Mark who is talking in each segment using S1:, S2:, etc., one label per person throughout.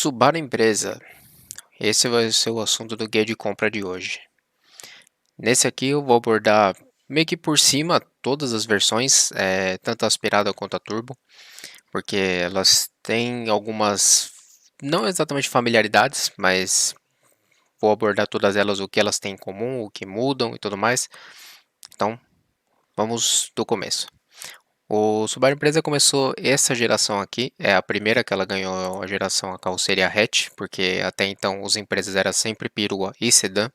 S1: Subaru Empresa. Esse vai ser o assunto do guia de compra de hoje. Nesse aqui eu vou abordar meio que por cima todas as versões, tanto a aspirada quanto a turbo, porque elas têm algumas, não exatamente familiaridades, mas vou abordar todas elas, o que elas têm em comum, o que mudam e tudo mais. Então, vamos do começo. O Subaru Impreza começou essa geração aqui, é a primeira que ela ganhou a geração a carroceria hatch, porque até então os Imprezas era sempre perua e sedã.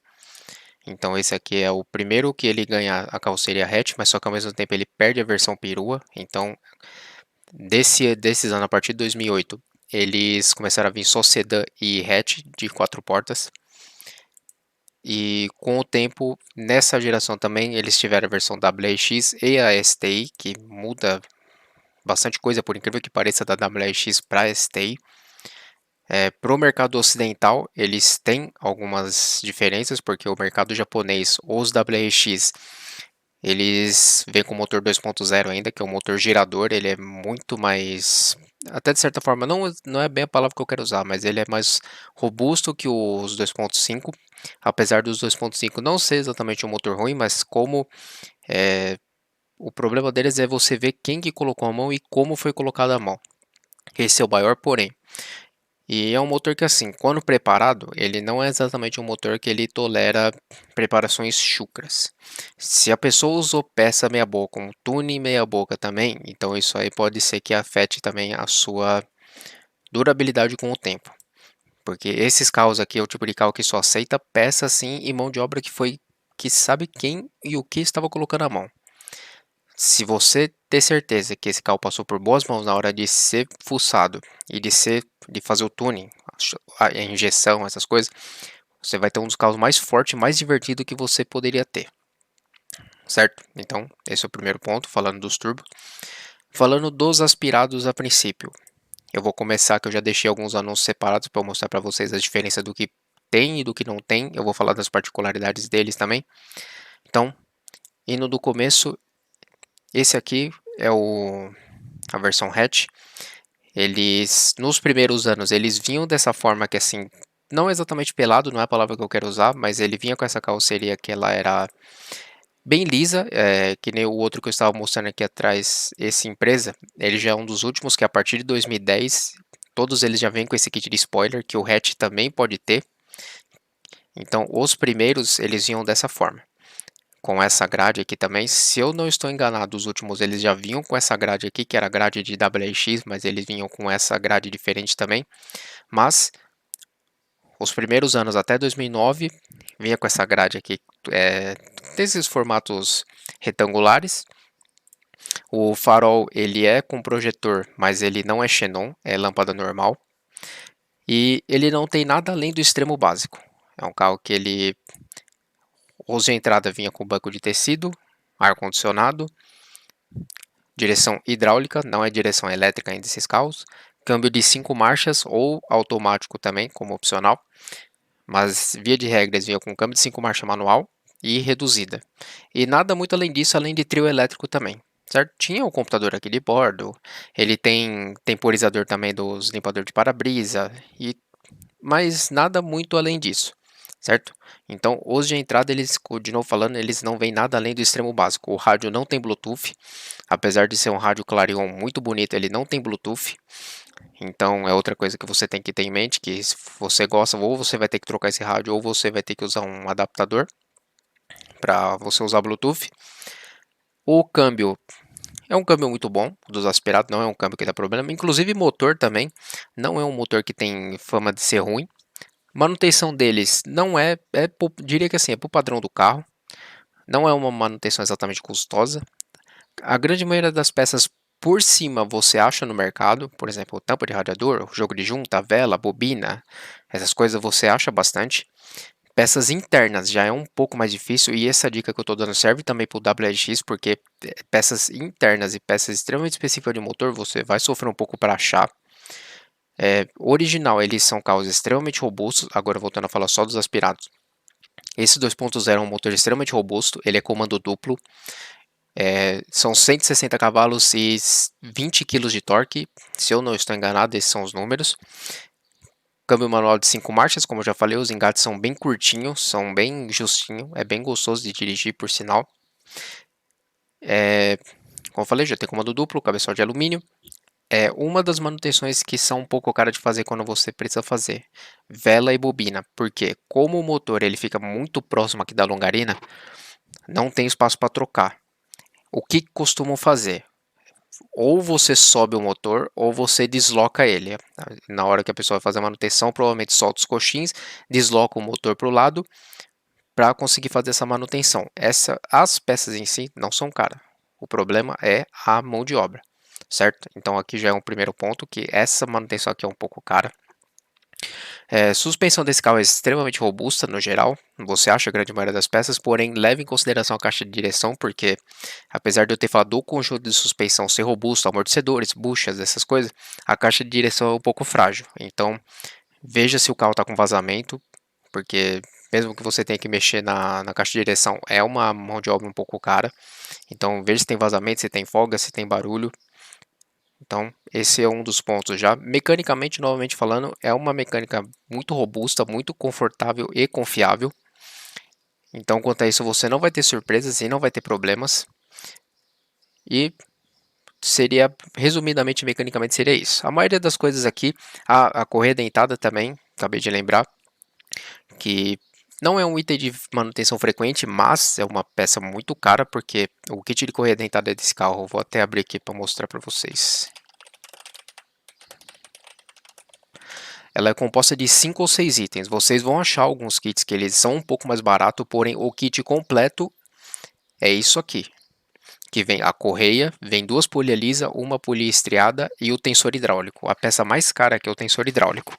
S1: Então esse aqui é o primeiro que ele ganha a carroceria hatch, mas só que ao mesmo tempo ele perde a versão perua. Então desses anos, a partir de 2008, eles começaram a vir só sedã e hatch de 4 portas. E com o tempo, nessa geração também, eles tiveram a versão WRX e a STI, que muda bastante coisa, por incrível que pareça, da WRX para a STI. Para o mercado ocidental, eles têm algumas diferenças, porque o mercado japonês, os WRX, eles vêm com motor 2.0 ainda, que é um motor girador, ele é muito mais, até de certa forma, não é bem a palavra que eu quero usar, mas ele é mais robusto que os 2.5, apesar dos 2.5 não ser exatamente um motor ruim, mas como o problema deles é você ver quem que colocou a mão e como foi colocada a mão. Esse é o maior porém. E é um motor que, assim, quando preparado, ele não é exatamente um motor que ele tolera preparações chucras. Se a pessoa usou peça meia boca, um tuning meia boca também, então isso aí pode ser que afete também a sua durabilidade com o tempo. Porque esses carros aqui é o tipo de carro que só aceita peça assim e mão de obra que sabe quem e o que estava colocando a mão. Se você ter certeza que esse carro passou por boas mãos na hora de ser fuçado e de fazer o tuning, a injeção, essas coisas, você vai ter um dos carros mais fortes, mais divertido que você poderia ter, certo? Então, esse é o primeiro ponto, falando dos turbos. Falando dos aspirados a princípio, eu vou começar que eu já deixei alguns anúncios separados para mostrar para vocês a diferença do que tem e do que não tem. Eu vou falar das particularidades deles também. Então, indo do começo, esse aqui é a versão hatch. Eles, nos primeiros anos, eles vinham dessa forma que assim, não exatamente pelado, não é a palavra que eu quero usar, mas ele vinha com essa carroceria que ela era bem lisa, que nem o outro que eu estava mostrando aqui atrás, esse empresa, ele já é um dos últimos que a partir de 2010, todos eles já vêm com esse kit de spoiler, que o hatch também pode ter. Então, os primeiros, eles vinham dessa forma, com essa grade aqui também. Se eu não estou enganado, os últimos eles já vinham com essa grade aqui, que era a grade de WRX, mas eles vinham com essa grade diferente também. Mas os primeiros anos até 2009 vinha com essa grade aqui, desses formatos retangulares. O farol ele é com projetor, mas ele não é xenon, é lâmpada normal. E ele não tem nada além do extremo básico. É um carro que ele, os de entrada vinha com banco de tecido, ar condicionado, direção hidráulica, não é direção elétrica ainda esses carros, câmbio de 5 marchas ou automático também como opcional. Mas via de regras vinha com câmbio de 5 marchas manual e reduzida. E nada muito além disso, além de trio elétrico também, certo? Tinha o computador aqui de bordo, ele tem temporizador também dos limpadores de para-brisa, mas nada muito além disso, certo? Então, os de entrada, eles, de novo falando, eles não vêm nada além do extremo básico. O rádio não tem Bluetooth, apesar de ser um rádio Clarion muito bonito, ele não tem Bluetooth. Então é outra coisa que você tem que ter em mente, que se você gosta, ou você vai ter que trocar esse rádio, ou você vai ter que usar um adaptador para você usar Bluetooth. O câmbio é um câmbio muito bom, dos aspirados, não é um câmbio que dá problema. Inclusive motor também, não é um motor que tem fama de ser ruim. Manutenção deles não diria que assim, é pro padrão do carro. Não é uma manutenção exatamente custosa. A grande maioria das peças por cima você acha no mercado, por exemplo, tampa de radiador, jogo de junta, vela, bobina, essas coisas você acha bastante. Peças internas já é um pouco mais difícil e essa dica que eu estou dando serve também para o WRX, porque peças internas e peças extremamente específicas de motor você vai sofrer um pouco para achar. Original, eles são carros extremamente robustos, agora voltando a falar só dos aspirados. Esse 2.0 é um motor extremamente robusto, ele é comando duplo, são 160 cavalos e 20 kg de torque, se eu não estou enganado, esses são os números. câmbio manual de 5 marchas, como eu já falei, os engates são bem curtinhos, são bem justinhos, é bem gostoso de dirigir, por sinal. Como eu falei, já tem comando duplo, cabeçote de alumínio. Uma das manutenções que são um pouco cara de fazer quando você precisa fazer vela e bobina, porque como o motor ele fica muito próximo aqui da longarina, não tem espaço para trocar. O que costumam fazer? Ou você sobe o motor ou você desloca ele. Na hora que a pessoa vai fazer a manutenção, provavelmente solta os coxins, desloca o motor para o lado para conseguir fazer essa manutenção. As peças em si não são caras. O problema é a mão de obra, certo? Então aqui já é um primeiro ponto que essa manutenção aqui é um pouco cara. Suspensão desse carro é extremamente robusta no geral, você acha a grande maioria das peças, porém leve em consideração a caixa de direção, porque apesar de eu ter falado do conjunto de suspensão ser robusto, amortecedores, buchas, essas coisas, a caixa de direção é um pouco frágil. Então veja se o carro está com vazamento, porque mesmo que você tenha que mexer na caixa de direção, é uma mão de obra um pouco cara. Então veja se tem vazamento, se tem folga, se tem barulho. Então, esse é um dos pontos já. Mecanicamente, novamente falando, é uma mecânica muito robusta, muito confortável e confiável. Então, quanto a isso, você não vai ter surpresas e não vai ter problemas. E seria, resumidamente, mecanicamente, seria isso. A maioria das coisas aqui, a correia dentada também, acabei de lembrar, que não é um item de manutenção frequente, mas é uma peça muito cara, porque o kit de correia dentada desse carro, eu vou até abrir aqui para mostrar para vocês. Ela é composta de 5 ou 6 itens. Vocês vão achar alguns kits que eles são um pouco mais baratos, porém o kit completo é isso aqui. Que vem a correia, vem 2 polhas lisa, uma polha estriada e o tensor hidráulico. A peça mais cara aqui é o tensor hidráulico.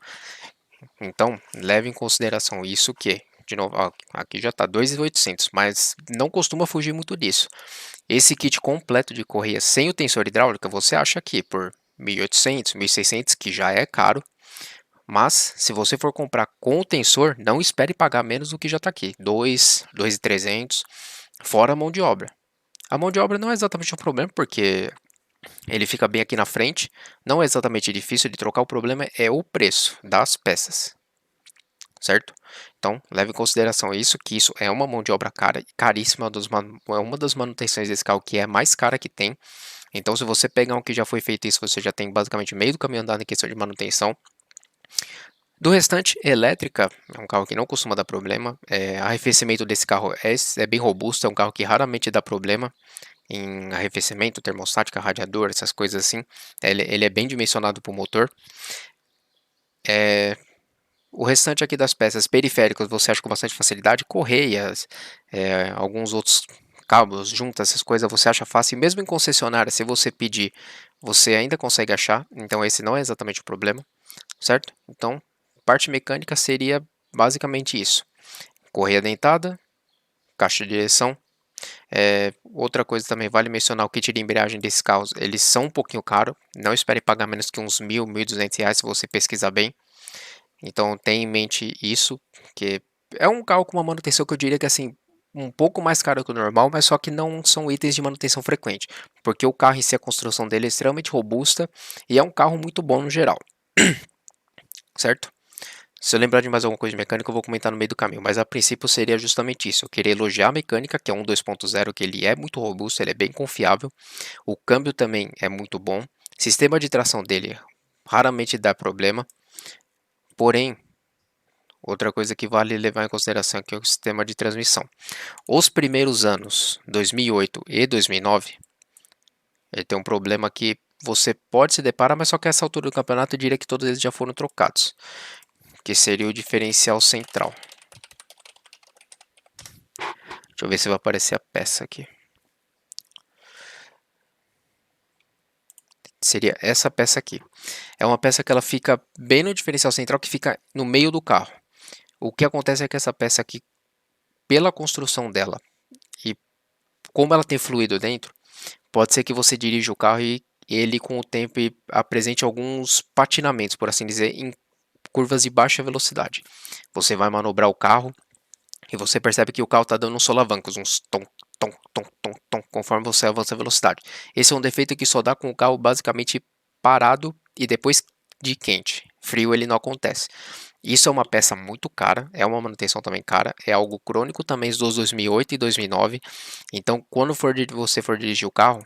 S1: Então, leve em consideração isso que, de novo, ó, aqui já está 2.800, mas não costuma fugir muito disso. Esse kit completo de correia sem o tensor hidráulico você acha aqui por 1.800, 1.600, que já é caro. Mas, se você for comprar com o tensor, não espere pagar menos do que já está aqui. 2.300, fora a mão de obra. A mão de obra não é exatamente um problema, porque ele fica bem aqui na frente. Não é exatamente difícil de trocar, o problema é o preço das peças. Certo? Então, leve em consideração isso, que isso é uma mão de obra cara, caríssima, é uma das manutenções desse carro que é a mais cara que tem. Então, se você pegar um que já foi feito isso, você já tem basicamente meio do caminho andado em questão de manutenção. Do restante, elétrica é um carro que não costuma dar problema. Arrefecimento desse carro é bem robusto, é um carro que raramente dá problema em arrefecimento, termostática, radiador, essas coisas assim. Ele é bem dimensionado para o motor. O restante aqui das peças periféricas você acha com bastante facilidade. Correias, alguns outros cabos, juntas, essas coisas você acha fácil. E mesmo em concessionária, se você pedir, você ainda consegue achar. Então esse não é exatamente o problema, certo? Então, parte mecânica seria basicamente isso. Correia dentada, caixa de direção. Outra coisa também vale mencionar o kit de embreagem desses carros. Eles são um pouquinho caros. Não espere pagar menos que uns 1.000, 1.200 reais se você pesquisar bem. Então tenha em mente isso, que é um carro com uma manutenção que eu diria que assim, um pouco mais caro que o normal, mas só que não são itens de manutenção frequente. Porque o carro em si, a construção dele é extremamente robusta e é um carro muito bom no geral. Certo? Se eu lembrar de mais alguma coisa de mecânica, eu vou comentar no meio do caminho, mas a princípio seria justamente isso. Eu queria elogiar a mecânica, que é um 2.0, que ele é muito robusto, ele é bem confiável. O câmbio também é muito bom. Sistema de tração dele raramente dá problema. Porém, outra coisa que vale levar em consideração aqui é o sistema de transmissão. Os primeiros anos, 2008 e 2009, ele tem um problema que você pode se deparar, mas só que a essa altura do campeonato eu diria que todos eles já foram trocados, que seria o diferencial central. Deixa eu ver se vai aparecer a peça aqui. Seria essa peça aqui. É uma peça que ela fica bem no diferencial central, que fica no meio do carro. O que acontece é que essa peça aqui, pela construção dela e como ela tem fluido dentro, pode ser que você dirija o carro e ele com o tempo apresente alguns patinamentos, por assim dizer, em curvas de baixa velocidade. Você vai manobrar o carro e você percebe que o carro está dando uns solavancos, uns tom, tom, tom, tom, tom, conforme você avança a velocidade. Esse é um defeito que só dá com o carro basicamente parado e depois de quente. Frio ele não acontece. Isso é uma peça muito cara, é uma manutenção também cara, é algo crônico também dos 2008 e 2009. Então, quando você for dirigir o carro,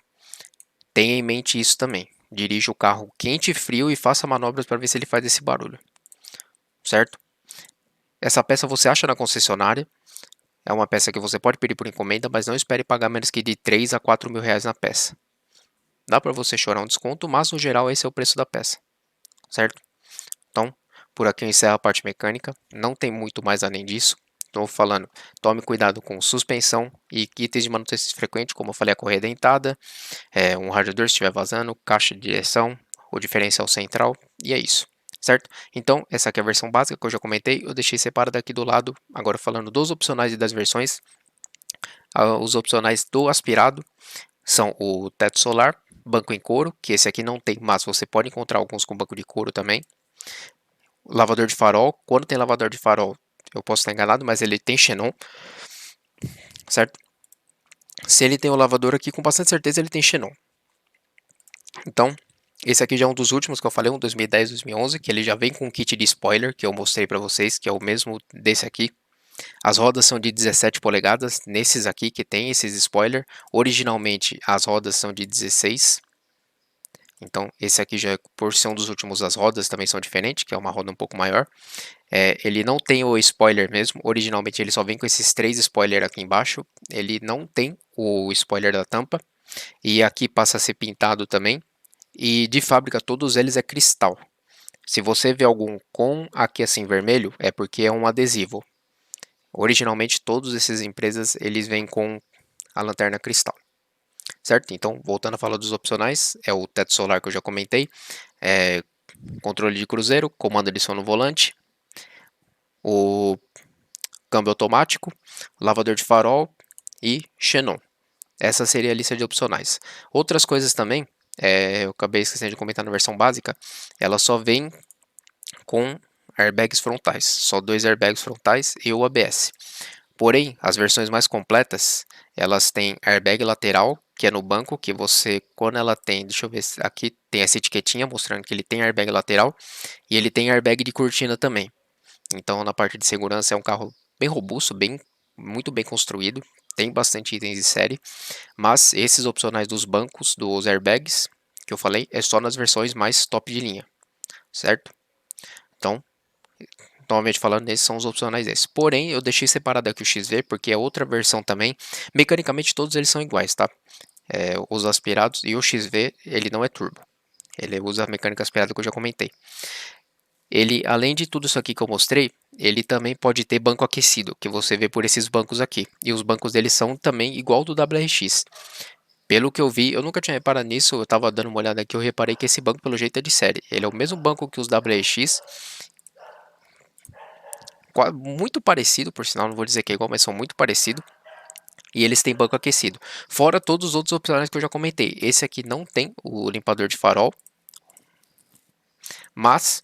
S1: tenha em mente isso também. Dirija o carro quente e frio e faça manobras para ver se ele faz esse barulho, certo? Essa peça você acha na concessionária, é uma peça que você pode pedir por encomenda, mas não espere pagar menos que de 3 a 4 mil reais na peça. Dá para você chorar um desconto, mas no geral esse é o preço da peça, certo? Então, por aqui eu encerro a parte mecânica, não tem muito mais além disso. Estou falando, tome cuidado com suspensão e itens de manutenção frequente, como eu falei, a correia dentada, um radiador se estiver vazando, caixa de direção, o diferencial central, e é isso, certo? Então, essa aqui é a versão básica que eu já comentei, eu deixei separado aqui do lado, agora falando dos opcionais e das versões. Os opcionais do aspirado são o teto solar, banco em couro, que esse aqui não tem, mas você pode encontrar alguns com banco de couro também. Lavador de farol, quando tem lavador de farol, eu posso estar enganado, mas ele tem xenon, certo? Se ele tem o lavador aqui, com bastante certeza ele tem xenon. Então, esse aqui já é um dos últimos que eu falei, um 2010, 2011, que ele já vem com um kit de spoiler, que eu mostrei para vocês, que é o mesmo desse aqui. As rodas são de 17 polegadas, nesses aqui que tem esses spoiler. Originalmente, as rodas são de 16. Então, esse aqui já, por ser um dos últimos, as rodas também são diferentes, que é uma roda um pouco maior. Ele não tem o spoiler mesmo, originalmente ele só vem com esses 3 spoilers aqui embaixo. Ele não tem o spoiler da tampa, e aqui passa a ser pintado também. E de fábrica todos eles é cristal. Se você vê algum com aqui assim vermelho, é porque é um adesivo. Originalmente todas essas empresas eles vêm com a lanterna cristal, certo? Então, voltando a falar dos opcionais, é o teto solar que eu já comentei, controle de cruzeiro, comando de som no volante, o câmbio automático, lavador de farol e xenon. Essa seria a lista de opcionais. Outras coisas também, eu acabei esquecendo de comentar na versão básica, ela só vem com airbags frontais, só 2 airbags frontais e o ABS. Porém, as versões mais completas, elas têm airbag lateral, que é no banco, que você, quando ela tem, deixa eu ver, aqui tem essa etiquetinha mostrando que ele tem airbag lateral, e ele tem airbag de cortina também. Então, na parte de segurança, é um carro bem robusto, muito bem construído, tem bastante itens de série, mas esses opcionais dos bancos, dos airbags, que eu falei, é só nas versões mais top de linha, certo? Então, novamente falando, esses são os opcionais desses. Porém, eu deixei separado aqui o XV, porque é outra versão também. Mecanicamente, todos eles são iguais, tá? Os aspirados e o XV, ele não é turbo. Ele usa a mecânica aspirada que eu já comentei. Ele, além de tudo isso aqui que eu mostrei, ele também pode ter banco aquecido, que você vê por esses bancos aqui. E os bancos dele são também igual do WRX. Pelo que eu vi, eu nunca tinha reparado nisso, eu tava dando uma olhada aqui, eu reparei que esse banco pelo jeito é de série. Ele é o mesmo banco que os WRX, muito parecido, por sinal, não vou dizer que é igual, mas são muito parecidos. E eles têm banco aquecido. Fora todos os outros opcionais que eu já comentei. Esse aqui não tem o limpador de farol, mas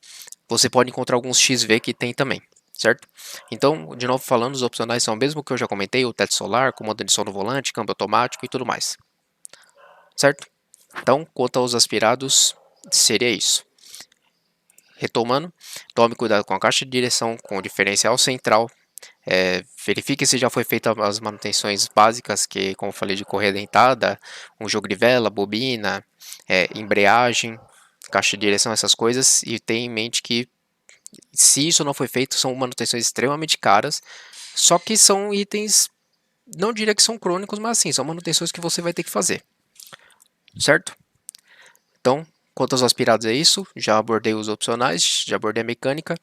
S1: você pode encontrar alguns XV que tem também, certo? Então, de novo falando, os opcionais são o mesmo que eu já comentei, o teto solar, comando de som no volante, câmbio automático e tudo mais, certo? Então, quanto aos aspirados, seria isso. Retomando, tome cuidado com a caixa de direção, com o diferencial central, verifique se já foi feita as manutenções básicas, que como eu falei, de correia dentada, um jogo de vela, bobina, embreagem, caixa de direção, essas coisas, e tenha em mente que se isso não foi feito, são manutenções extremamente caras, só que são itens, não diria que são crônicos, mas sim, são manutenções que você vai ter que fazer, certo? Então, quanto aos aspirados é isso, já abordei os opcionais, já abordei a mecânica.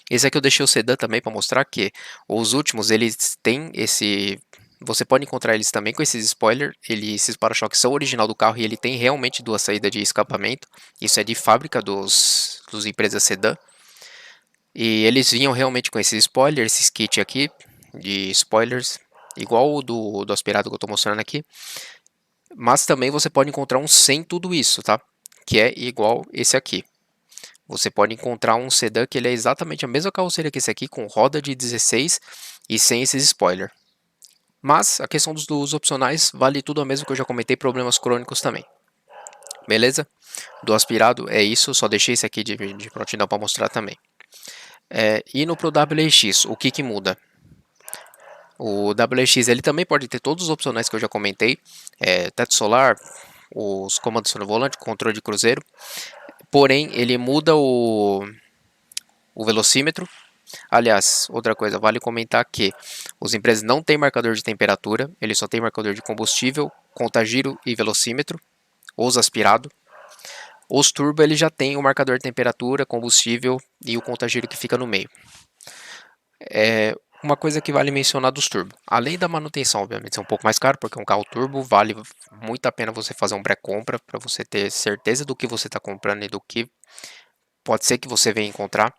S1: Esse aqui eu deixei o sedã também para mostrar que os últimos eles têm esse. Você pode encontrar eles também com esses spoilers. Esses para-choques são original do carro e ele tem realmente duas saídas de escapamento. Isso é de fábrica dos empresas sedã. E eles vinham realmente com esses spoilers, esses kit aqui de spoilers, igual o do aspirado que eu estou mostrando aqui. Mas também você pode encontrar um sem tudo isso, tá? Que é igual esse aqui. Você pode encontrar um sedã que ele é exatamente a mesma carroceria que esse aqui, com roda de 16 e sem esses spoiler. Mas a questão dos opcionais vale tudo a mesma que eu já comentei, problemas crônicos também. Beleza? Do aspirado é isso, só deixei esse aqui de prontidão para mostrar também. Indo para o WX, o que que muda? O WX ele também pode ter todos os opcionais que eu já comentei, teto solar, os comandos no volante, controle de cruzeiro, porém ele muda o velocímetro. Aliás, outra coisa, vale comentar que os empresas não têm marcador de temperatura, ele só tem marcador de combustível, contagiro e velocímetro, os aspirado. Os turbo ele já tem o marcador de temperatura, combustível e o contagiro que fica no meio. Uma coisa que vale mencionar dos turbo, além da manutenção, obviamente, ser um pouco mais caro, porque um carro turbo vale muito a pena você fazer um pré-compra para você ter certeza do que você está comprando e do que pode ser que você venha encontrar.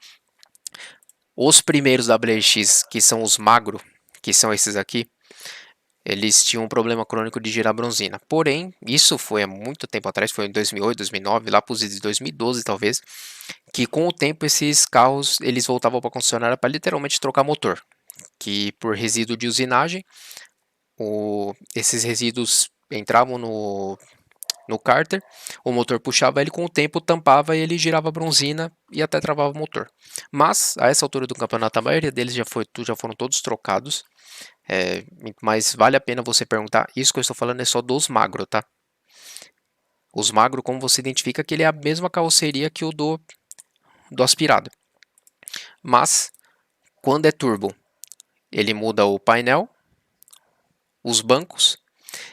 S1: Os primeiros WRX, que são os magro, que são esses aqui, eles tinham um problema crônico de girar bronzina. Porém, isso foi há muito tempo atrás, foi em 2008, 2009, lá para os de 2012 talvez, que com o tempo esses carros eles voltavam para a concessionária para literalmente trocar motor, que por resíduo de usinagem, esses resíduos entravam no cárter, o motor puxava ele, com o tempo tampava e ele girava a bronzina e até travava o motor. Mas, a essa altura do campeonato, a maioria deles já foram todos trocados, mas vale a pena você perguntar, isso que eu estou falando é só dos magro, tá? Os magro, como você identifica, que ele é a mesma carroceria que o do aspirado. Mas, quando é turbo, ele muda o painel, os bancos,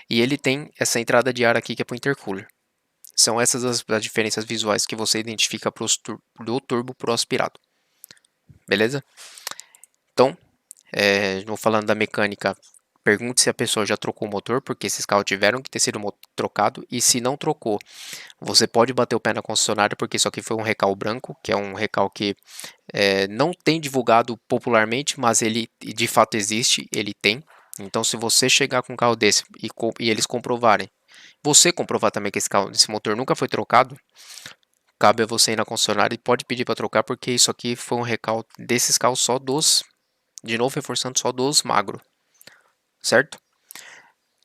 S1: e ele tem essa entrada de ar aqui que é para o intercooler. São essas as diferenças visuais que você identifica do turbo para o aspirado. Beleza? Então, não falando da mecânica, pergunte se a pessoa já trocou o motor, porque esses carros tiveram que ter sido trocado, e se não trocou, você pode bater o pé na concessionária, porque isso aqui foi um recal branco, que é um recal que não tem divulgado popularmente, mas ele de fato existe, ele tem. Então, se você chegar com um carro desse e eles comprovarem, você comprovar também que esse motor nunca foi trocado, cabe a você ir na concessionária e pode pedir para trocar, porque isso aqui foi um recal desses carros só de novo reforçando, só dos magro, certo?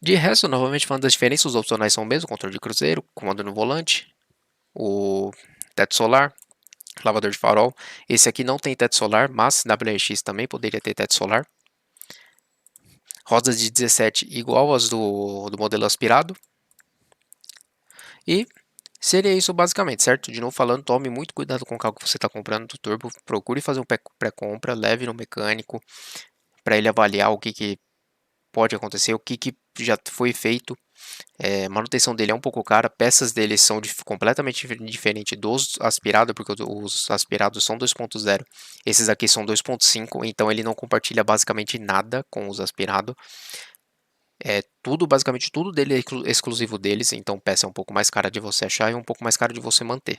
S1: De resto, novamente falando das diferenças, os opcionais são o mesmo: controle de cruzeiro, comando no volante, o teto solar, lavador de farol. Esse aqui não tem teto solar, mas WRX também poderia ter teto solar. Rodas de 17 igual às do modelo aspirado. E seria isso basicamente, certo? De novo falando, tome muito cuidado com o carro que você está comprando do turbo. Procure fazer um pré-compra, leve no mecânico para ele avaliar o que pode acontecer, o que já foi feito. A manutenção dele é um pouco cara, peças dele são completamente diferentes dos aspirados, porque os aspirados são 2.0, esses aqui são 2.5, então ele não compartilha basicamente nada com os aspirados. Basicamente tudo dele é exclusivo deles, então peça é um pouco mais cara de você achar e um pouco mais cara de você manter,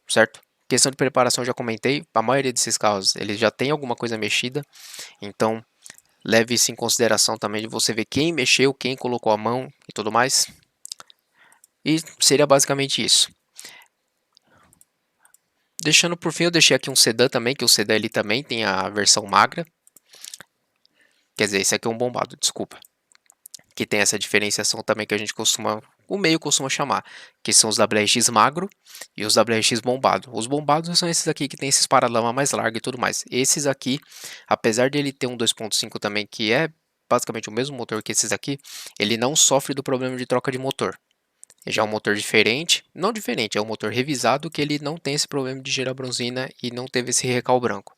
S1: certo? Questão de preparação, eu já comentei, a maioria desses carros eles já tem alguma coisa mexida, então leve isso em consideração também, de você ver quem mexeu, quem colocou a mão e tudo mais. E seria basicamente isso. Deixando por fim, eu deixei aqui um sedã também, que o sedã ele também tem a versão magra. Quer dizer, esse aqui é um bombado, desculpa. Que tem essa diferenciação também que a gente o meio costuma chamar, que são os WRX magro e os WRX bombado. Os bombados são esses aqui que tem esses paralamas mais largos e tudo mais. Esses aqui, apesar de ele ter um 2.5 também, que é basicamente o mesmo motor que esses aqui, ele não sofre do problema de troca de motor. Já é um motor diferente, não diferente, é um motor revisado que ele não tem esse problema de gerar bronzina e não teve esse recal branco,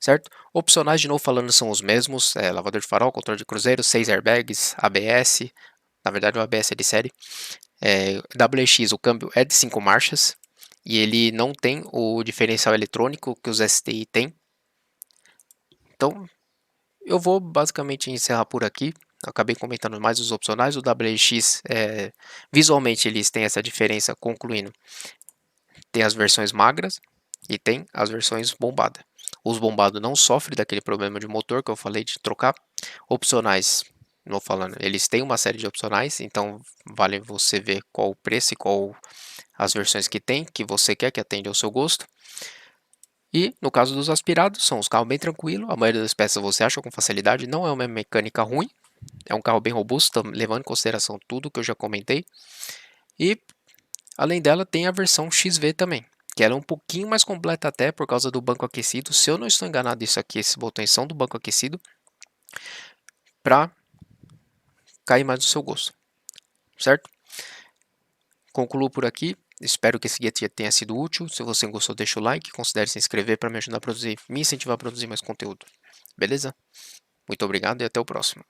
S1: certo? Opcionais, de novo falando, são os mesmos: lavador de farol, controle de cruzeiro, 6 airbags, ABS, na verdade o ABS é de série, WX, o câmbio é de 5 marchas e ele não tem o diferencial eletrônico que os STI tem. Então, eu vou basicamente encerrar por aqui. Acabei comentando mais os opcionais. O WX, visualmente, eles têm essa diferença, concluindo. Tem as versões magras e tem as versões bombadas. Os bombados não sofrem daquele problema de motor que eu falei de trocar. Opcionais, não falando, eles têm uma série de opcionais, então vale você ver qual o preço e qual as versões que tem, que você quer, que atende ao seu gosto. E no caso dos aspirados, são os carros bem tranquilos, a maioria das peças você acha com facilidade, não é uma mecânica ruim, é um carro bem robusto, levando em consideração tudo que eu já comentei. E além dela tem a versão XV também, que ela é um pouquinho mais completa até por causa do banco aquecido. Se eu não estou enganado, isso aqui, esses botões são do banco aquecido, para cair mais no seu gosto, certo? Concluo por aqui. Espero que esse guia tenha sido útil. Se você gostou, deixa o like, considere se inscrever para me ajudar a produzir, me incentivar a produzir mais conteúdo. Beleza? Muito obrigado e até o próximo.